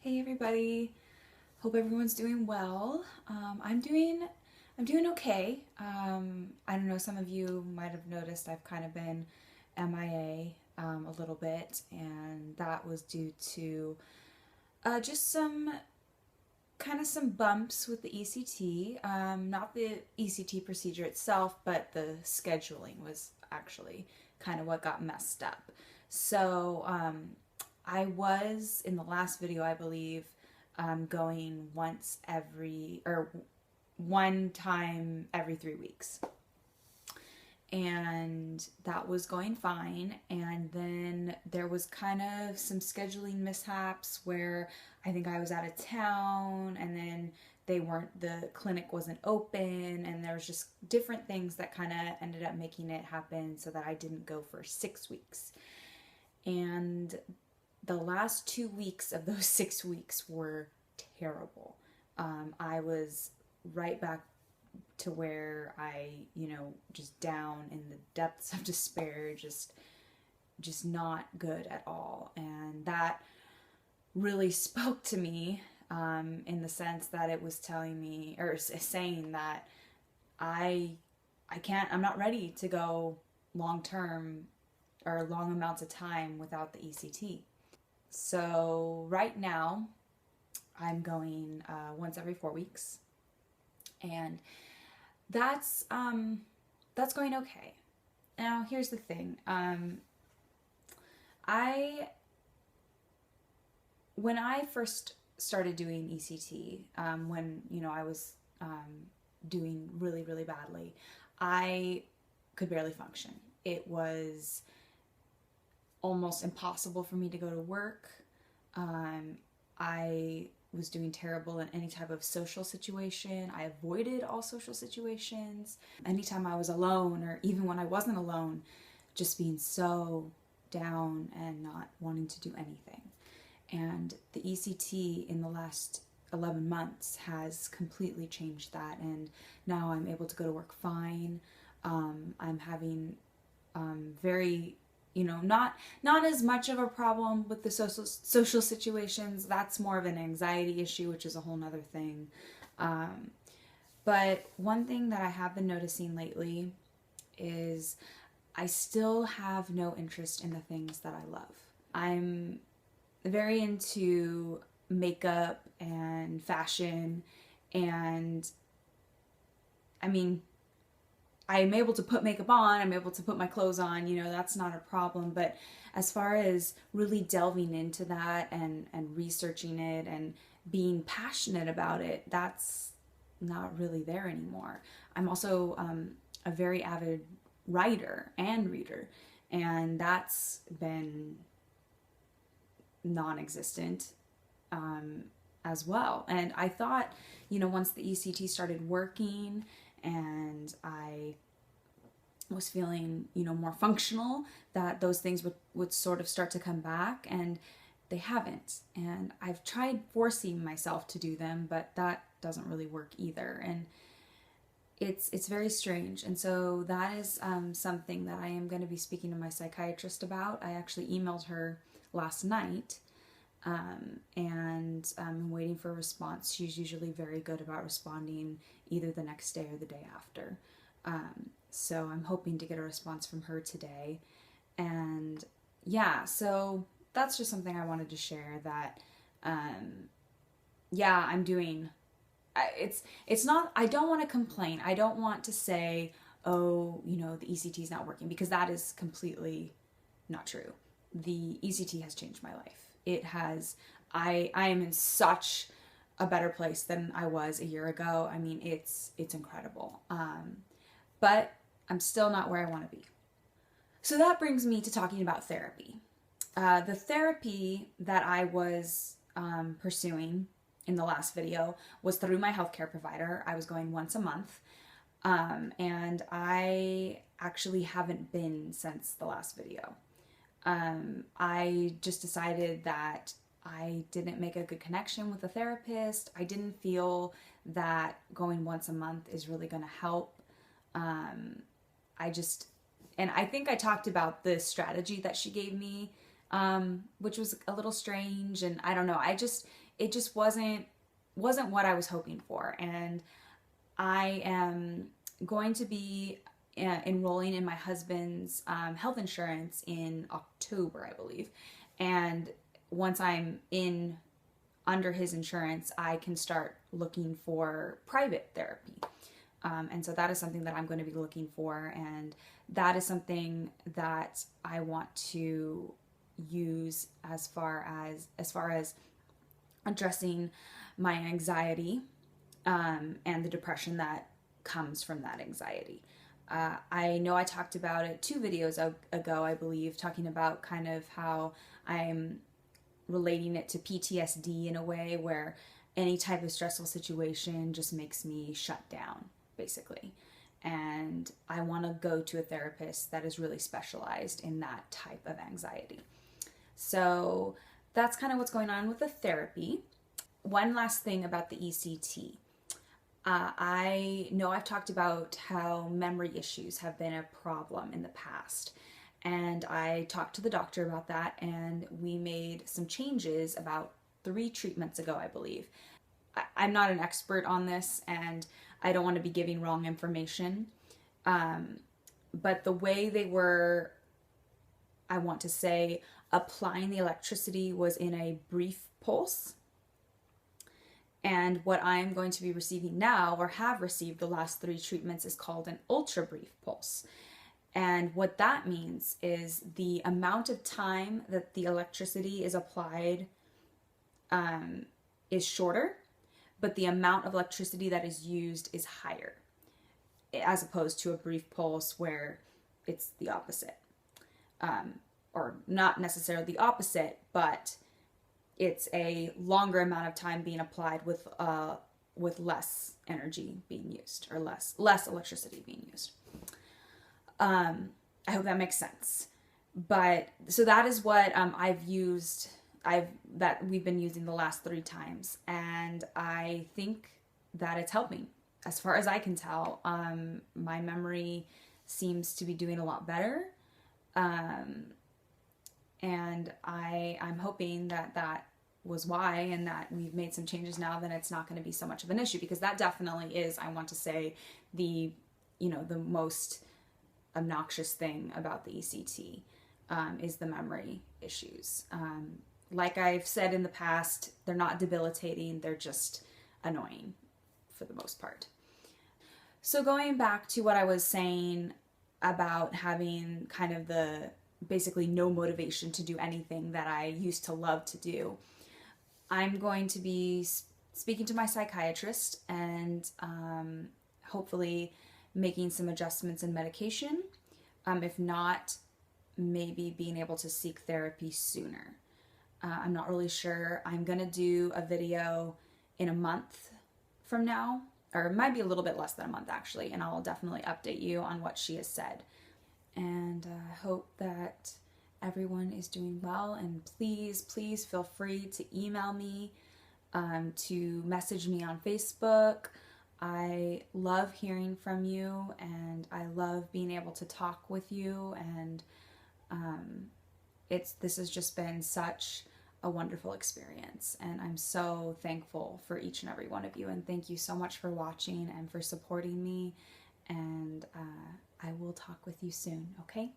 Hey everybody, hope everyone's doing well. I'm doing okay. I don't know, some of you might have noticed I've kind of been MIA a little bit, and that was due to just some bumps with the ECT. Not the ECT procedure itself, but the scheduling was actually kind of what got messed up. So I was in the last video, I believe, going one time every 3 weeks. And that was going fine. And then there was kind of some scheduling mishaps where I think I was out of town, and then the clinic wasn't open, and there was just different things that kind of ended up making it happen so that I didn't go for 6 weeks. And the last 2 weeks of those 6 weeks were terrible. I was right back to where just down in the depths of despair, just not good at all. And that really spoke to me, in the sense that it was telling me, or saying that I I'm not ready to go long term or long amounts of time without the ECT. So right now I'm going once every 4 weeks, and that's that's going okay. Now here's the thing. I When I first started doing ECT, when I was doing really badly, I could barely function. It was almost impossible for me to go to work. I was doing terrible in any type of social situation. I avoided all social situations. Anytime I was alone, or even when I wasn't alone, just being so down and not wanting to do anything. And the ECT in the last 11 months has completely changed that, and now I'm able to go to work fine. I'm having very not as much of a problem with the social situations. That's more of an anxiety issue, which is a whole nother thing. But one thing that I have been noticing lately is I still have no interest in the things that I love. I'm very into makeup and fashion, and I mean, I'm able to put makeup on, I'm able to put my clothes on, that's not a problem. But as far as really delving into that and researching it and being passionate about it, that's not really there anymore. I'm also a very avid writer and reader, and that's been non-existent as well. And I thought, once the ECT started working and I was feeling, more functional, that those things would sort of start to come back, and they haven't. And I've tried forcing myself to do them, but that doesn't really work either. And it's very strange. And so that is something that I am going to be speaking to my psychiatrist about. I actually emailed her last night, and I'm waiting for a response. She's usually very good about responding either the next day or the day after. So I'm hoping to get a response from her today. And yeah, so that's just something I wanted to share, that I'm doing. It's not, I don't want to complain. I don't want to say, oh, the ECT is not working, because that is completely not true. The ECT has changed my life. It has. I am in such a better place than I was a year ago. I mean, it's incredible. But I'm still not where I want to be. So that brings me to talking about therapy. The therapy that I was pursuing in the last video was through my healthcare provider. I was going once a month. And I actually haven't been since the last video. I just decided that I didn't make a good connection with the therapist. I didn't feel that going once a month is really going to help. And I think I talked about the strategy that she gave me, which was a little strange. And I don't know, it just wasn't what I was hoping for. And I am going to be enrolling in my husband's health insurance in October, I believe. And once I'm in under his insurance, I can start looking for private therapy. And so that is something that I'm going to be looking for, and that is something that I want to use as far as addressing my anxiety, and the depression that comes from that anxiety. I know I talked about it 2 videos ago, I believe, talking about kind of how I'm relating it to PTSD in a way where any type of stressful situation just makes me shut down, basically. And I want to go to a therapist that is really specialized in that type of anxiety. So that's kind of what's going on with the therapy. One last thing about the ECT. I know I've talked about how memory issues have been a problem in the past. And I talked to the doctor about that, and we made some changes about 3 treatments ago, I believe. I'm not an expert on this, and I don't want to be giving wrong information. But the way they were, I want to say, applying the electricity was in a brief pulse. And what I'm going to be receiving now, or have received the last 3 treatments, is called an ultra brief pulse. And what that means is the amount of time that the electricity is applied is shorter, but the amount of electricity that is used is higher, as opposed to a brief pulse where it's the opposite. Or not necessarily the opposite, but it's a longer amount of time being applied with less energy being used, or less electricity being used. I hope that makes sense. But so that is what that we've been using the last 3 times, and I think that it's helping. As far as I can tell, my memory seems to be doing a lot better, and I'm hoping that was why, and that we've made some changes now, then it's not going to be so much of an issue, because that definitely is, I want to say, the most obnoxious thing about the ECT, is the memory issues. Like I've said in the past, they're not debilitating, they're just annoying for the most part. So going back to what I was saying about having kind of the basically no motivation to do anything that I used to love to do, I'm going to be speaking to my psychiatrist and hopefully making some adjustments in medication. If not, maybe being able to seek therapy sooner. I'm not really sure. I'm going to do a video in a month from now, or it might be a little bit less than a month actually, and I'll definitely update you on what she has said. And I hope that everyone is doing well, and please feel free to email me, to message me on Facebook. I love hearing from you, and I love being able to talk with you, and this has just been such a wonderful experience, and I'm so thankful for each and every one of you, and thank you so much for watching and for supporting me, and I will talk with you soon, okay?